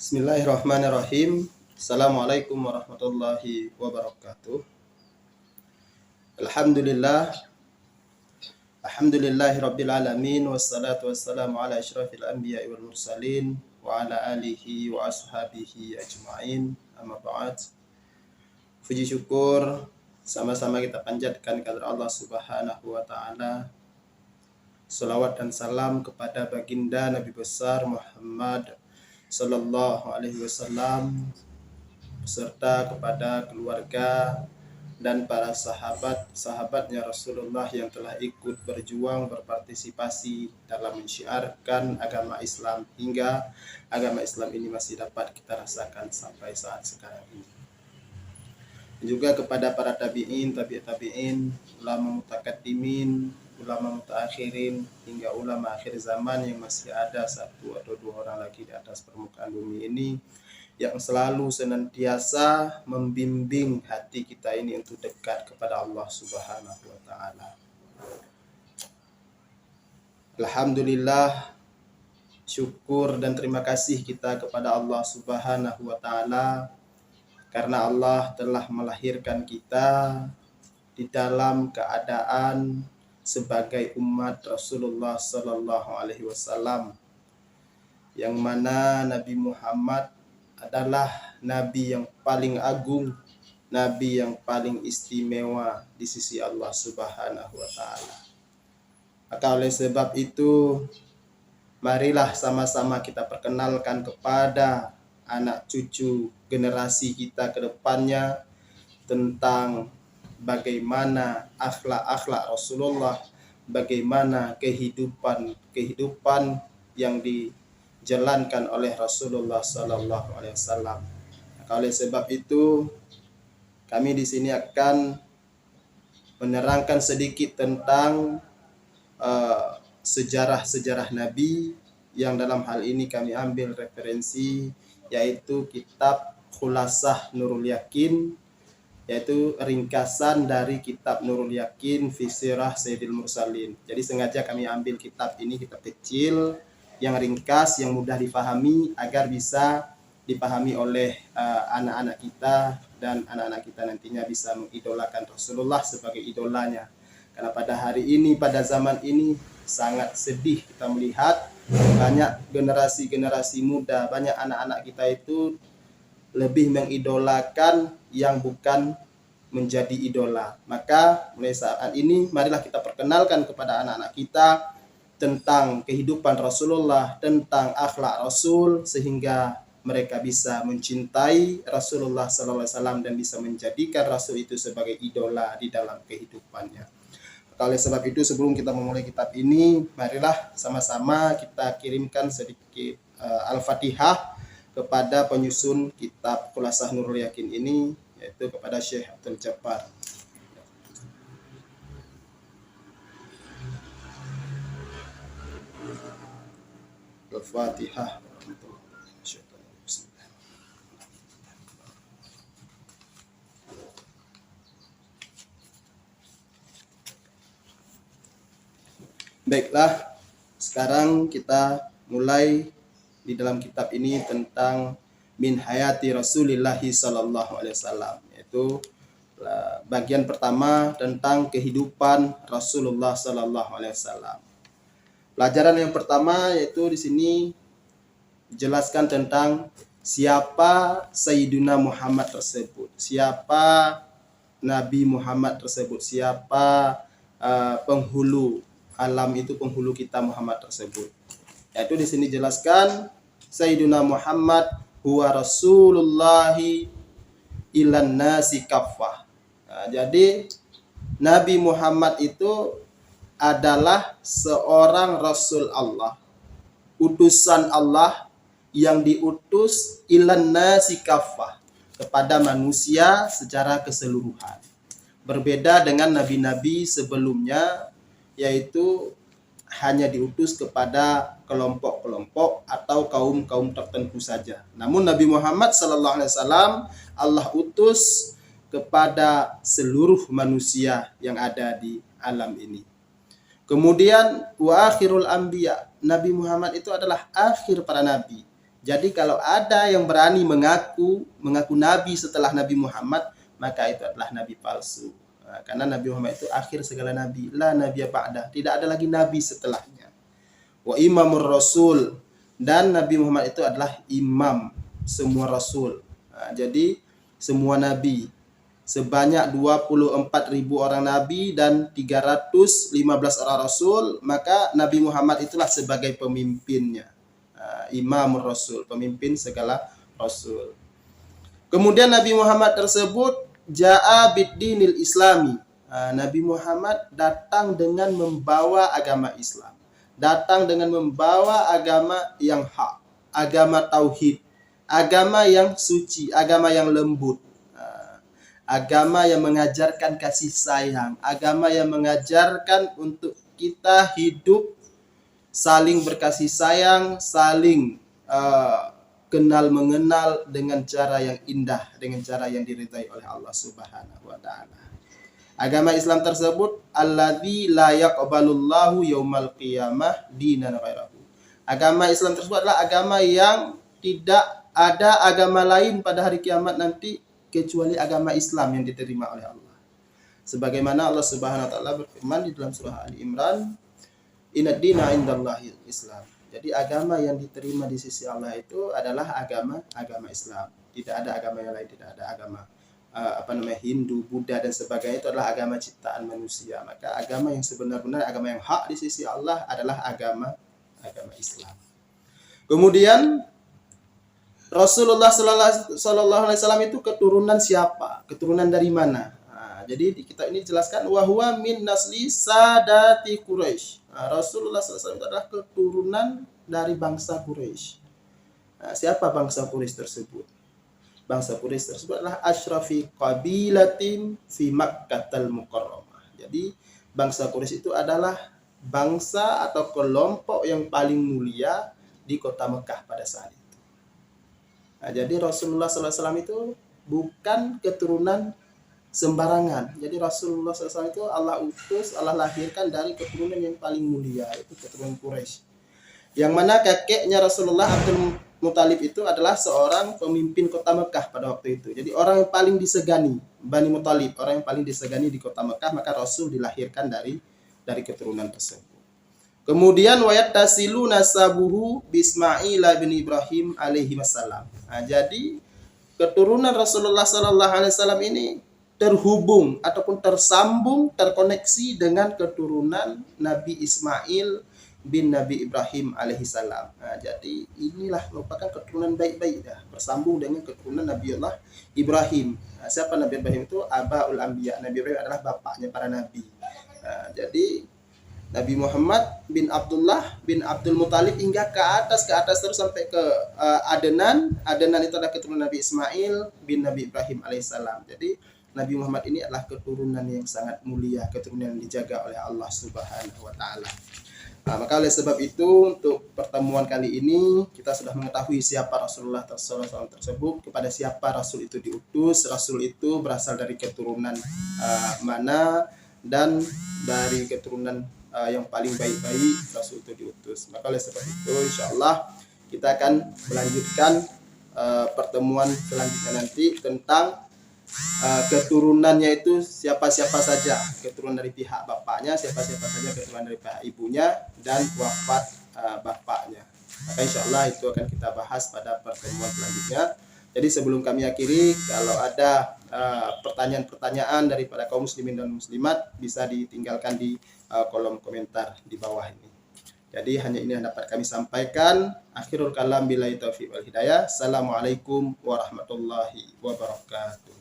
Bismillahirrahmanirrahim. Assalamualaikum warahmatullahi wabarakatuh. Alhamdulillah. Alhamdulillahi rabbil alamin. Wassalatu wassalamu ala asyrafil anbiya'i wal mursalin wa ala alihi wa ashabihi ajma'in. Amma ba'd. Puji syukur sama-sama kita panjatkan kepada Allah Subhanahu wa taala. Salawat dan salam kepada baginda Nabi besar Muhammad Sallallahu Alaihi Wasallam beserta kepada keluarga dan para sahabatnya Rasulullah yang telah ikut berjuang berpartisipasi dalam mensyiarkan agama Islam hingga agama Islam ini masih dapat kita rasakan sampai saat sekarang ini. Dan juga kepada para tabi'in, tabi'in, ulama mutakaddimin, ulama mutaakhirin hingga ulama akhir zaman yang masih ada satu atau dua orang lagi di atas permukaan bumi ini yang selalu senantiasa membimbing hati kita ini untuk dekat kepada Allah Subhanahu wa taala. Alhamdulillah, syukur dan terima kasih kita kepada Allah Subhanahu wa taala karena Allah telah melahirkan kita di dalam keadaan sebagai umat Rasulullah Sallallahu Alaihi Wasallam, yang mana Nabi Muhammad adalah Nabi yang paling agung, Nabi yang paling istimewa di sisi Allah Subhanahu Wa Taala. Maka oleh sebab itu, marilah sama-sama kita perkenalkan kepada anak cucu generasi kita ke depannya tentang bagaimana akhlak-akhlak Rasulullah, bagaimana kehidupan yang dijalankan oleh Rasulullah Sallallahu Alaihi Wasallam. Oleh sebab itu, kami di sini akan menerangkan sedikit tentang sejarah-sejarah Nabi yang dalam hal ini kami ambil referensi yaitu kitab Khulasah Nurul Yakin, yaitu ringkasan dari kitab Nurul Yakin fi Sirah Sayyidil Mursalin. Jadi sengaja kami ambil kitab ini, kitab kecil yang ringkas, yang mudah difahami agar bisa dipahami oleh anak-anak kita dan anak-anak kita nantinya bisa mengidolakan Rasulullah sebagai idolanya. Karena pada hari ini, pada zaman ini sangat sedih kita melihat banyak generasi-generasi muda, banyak anak-anak kita itu lebih mengidolakan yang bukan menjadi idola. Maka mulai saat ini marilah kita perkenalkan kepada anak-anak kita tentang kehidupan Rasulullah, tentang akhlak Rasul, sehingga mereka bisa mencintai Rasulullah SAW dan bisa menjadikan Rasul itu sebagai idola di dalam kehidupannya. Maka oleh sebab itu, sebelum kita memulai kitab ini, marilah sama-sama kita kirimkan sedikit Al-Fatihah kepada penyusun kitab Khulasah Nurul Yakin ini, yaitu kepada Syekh Abdul Jabbar. Al-Fatihah. Baiklah, sekarang kita mulai di dalam kitab ini tentang min hayati Rasulillah sallallahu alaihi wasallam, yaitu bagian pertama tentang kehidupan Rasulullah sallallahu alaihi wasallam. Pelajaran yang pertama yaitu di sini dijelaskan tentang siapa Sayyiduna Muhammad tersebut, siapa Nabi Muhammad tersebut, siapa penghulu alam itu, penghulu kita Muhammad tersebut. Yaitu di sini jelaskan Sayyiduna Muhammad huwa Rasulullahi ilan nasi kaffah. Nah, jadi Nabi Muhammad itu adalah seorang Rasul Allah, utusan Allah yang diutus ilan nasi kaffah, kepada manusia secara keseluruhan. Berbeda dengan nabi-nabi sebelumnya, yaitu hanya diutus kepada kelompok-kelompok atau kaum-kaum tertentu saja. Namun Nabi Muhammad SAW Allah utus kepada seluruh manusia yang ada di alam ini. Kemudian wa akhirul anbiya, Nabi Muhammad itu adalah akhir para nabi. Jadi kalau ada yang berani mengaku nabi setelah Nabi Muhammad, maka itu adalah nabi palsu. Karena Nabi Muhammad itu akhir segala nabi, la nabiyya ba'dah, tidak ada lagi nabi setelahnya. Wa imamur rasul, dan Nabi Muhammad itu adalah imam semua rasul. Jadi semua nabi, sebanyak 24.000 orang nabi dan 315 orang rasul, maka Nabi Muhammad itulah sebagai pemimpinnya. Imamur rasul, pemimpin segala rasul. Kemudian Nabi Muhammad tersebut ja'a bid-dinil islami. Nabi Muhammad datang dengan membawa agama Islam. Datang dengan membawa agama yang hak, agama tauhid, agama yang suci, agama yang lembut, agama yang mengajarkan kasih sayang, agama yang mengajarkan untuk kita hidup saling berkasih sayang, saling kenal mengenal dengan cara yang indah, dengan cara yang diridhai oleh Allah Subhanahu wa taala. Agama Islam tersebut alladzi la yaqbalullahu yaumal qiyamah dinan ghairahu. Agama Islam tersebut adalah agama yang tidak ada agama lain pada hari kiamat nanti kecuali agama Islam yang diterima oleh Allah. Sebagaimana Allah Subhanahu wa taala berfirman di dalam surah Ali Imran, "Innad dina indallahil Islam." Jadi agama yang diterima di sisi Allah itu adalah agama Islam. Tidak ada agama yang lain, tidak ada agama Hindu, Buddha dan sebagainya, itu adalah agama ciptaan manusia. Maka agama yang sebenar-benar, agama yang hak di sisi Allah adalah agama Islam. Kemudian Rasulullah Sallallahu Alaihi Wasallam itu keturunan siapa? Keturunan dari mana? Jadi di kitab ini dijelaskan wahwa min nasli sadati Quraisy. Rasulullah SAW itu adalah keturunan dari bangsa Quraisy. Siapa bangsa Quraisy tersebut? Bangsa Quraisy tersebut adalah asyrafi qabilatin fi Makkahal Mukarramah. Jadi bangsa Quraisy itu adalah bangsa atau kelompok yang paling mulia di kota Mekah pada saat itu. Jadi Rasulullah SAW itu bukan keturunan sembarangan. Jadi Rasulullah SAW itu Allah utus, Allah lahirkan dari keturunan yang paling mulia, itu keturunan Quraisy. Yang mana kakeknya Rasulullah Abdul Muthalib itu adalah seorang pemimpin kota Mekah pada waktu itu. Jadi orang yang paling disegani, Bani Muthalib, orang yang paling disegani di kota Mekah, maka Rasul dilahirkan dari keturunan tersebut. Kemudian wayat tasilu nasabuhu Bismail bin Ibrahim alaihi wassalam. Jadi keturunan Rasulullah sallallahu alaihi wasallam ini terhubung ataupun tersambung, terkoneksi dengan keturunan Nabi Ismail bin Nabi Ibrahim alaihissalam. Jadi inilah merupakan keturunan baik-baik dah, bersambung dengan keturunan Nabiullah Ibrahim. Siapa Nabi Ibrahim itu? Abaul Anbiya. Nabi Ibrahim adalah bapaknya para nabi. Jadi Nabi Muhammad bin Abdullah bin Abdul Muthalib hingga ke atas terus sampai ke Adnan. Adnan itu adalah keturunan Nabi Ismail bin Nabi Ibrahim alaihissalam. Jadi Nabi Muhammad ini adalah keturunan yang sangat mulia, keturunan yang dijaga oleh Allah Subhanahu wa taala. Maka oleh sebab itu untuk pertemuan kali ini kita sudah mengetahui siapa Rasulullah SAW tersebut, kepada siapa Rasul itu diutus, Rasul itu berasal dari keturunan mana, dan dari keturunan yang paling baik-baik Rasul itu diutus. Maka oleh sebab itu insyaallah kita akan melanjutkan pertemuan selanjutnya nanti tentang keturunannya itu siapa-siapa saja, keturunan dari pihak bapaknya, siapa-siapa saja keturunan dari pihak ibunya, dan wafat bapaknya. Maka insya Allah itu akan kita bahas pada pertemuan selanjutnya. Jadi sebelum kami akhiri, kalau ada pertanyaan-pertanyaan daripada kaum muslimin dan muslimat, bisa ditinggalkan di kolom komentar di bawah ini. Jadi hanya ini yang dapat kami sampaikan. Akhirul kalam billahi taufiq wal hidayah. Assalamualaikum warahmatullahi wabarakatuh.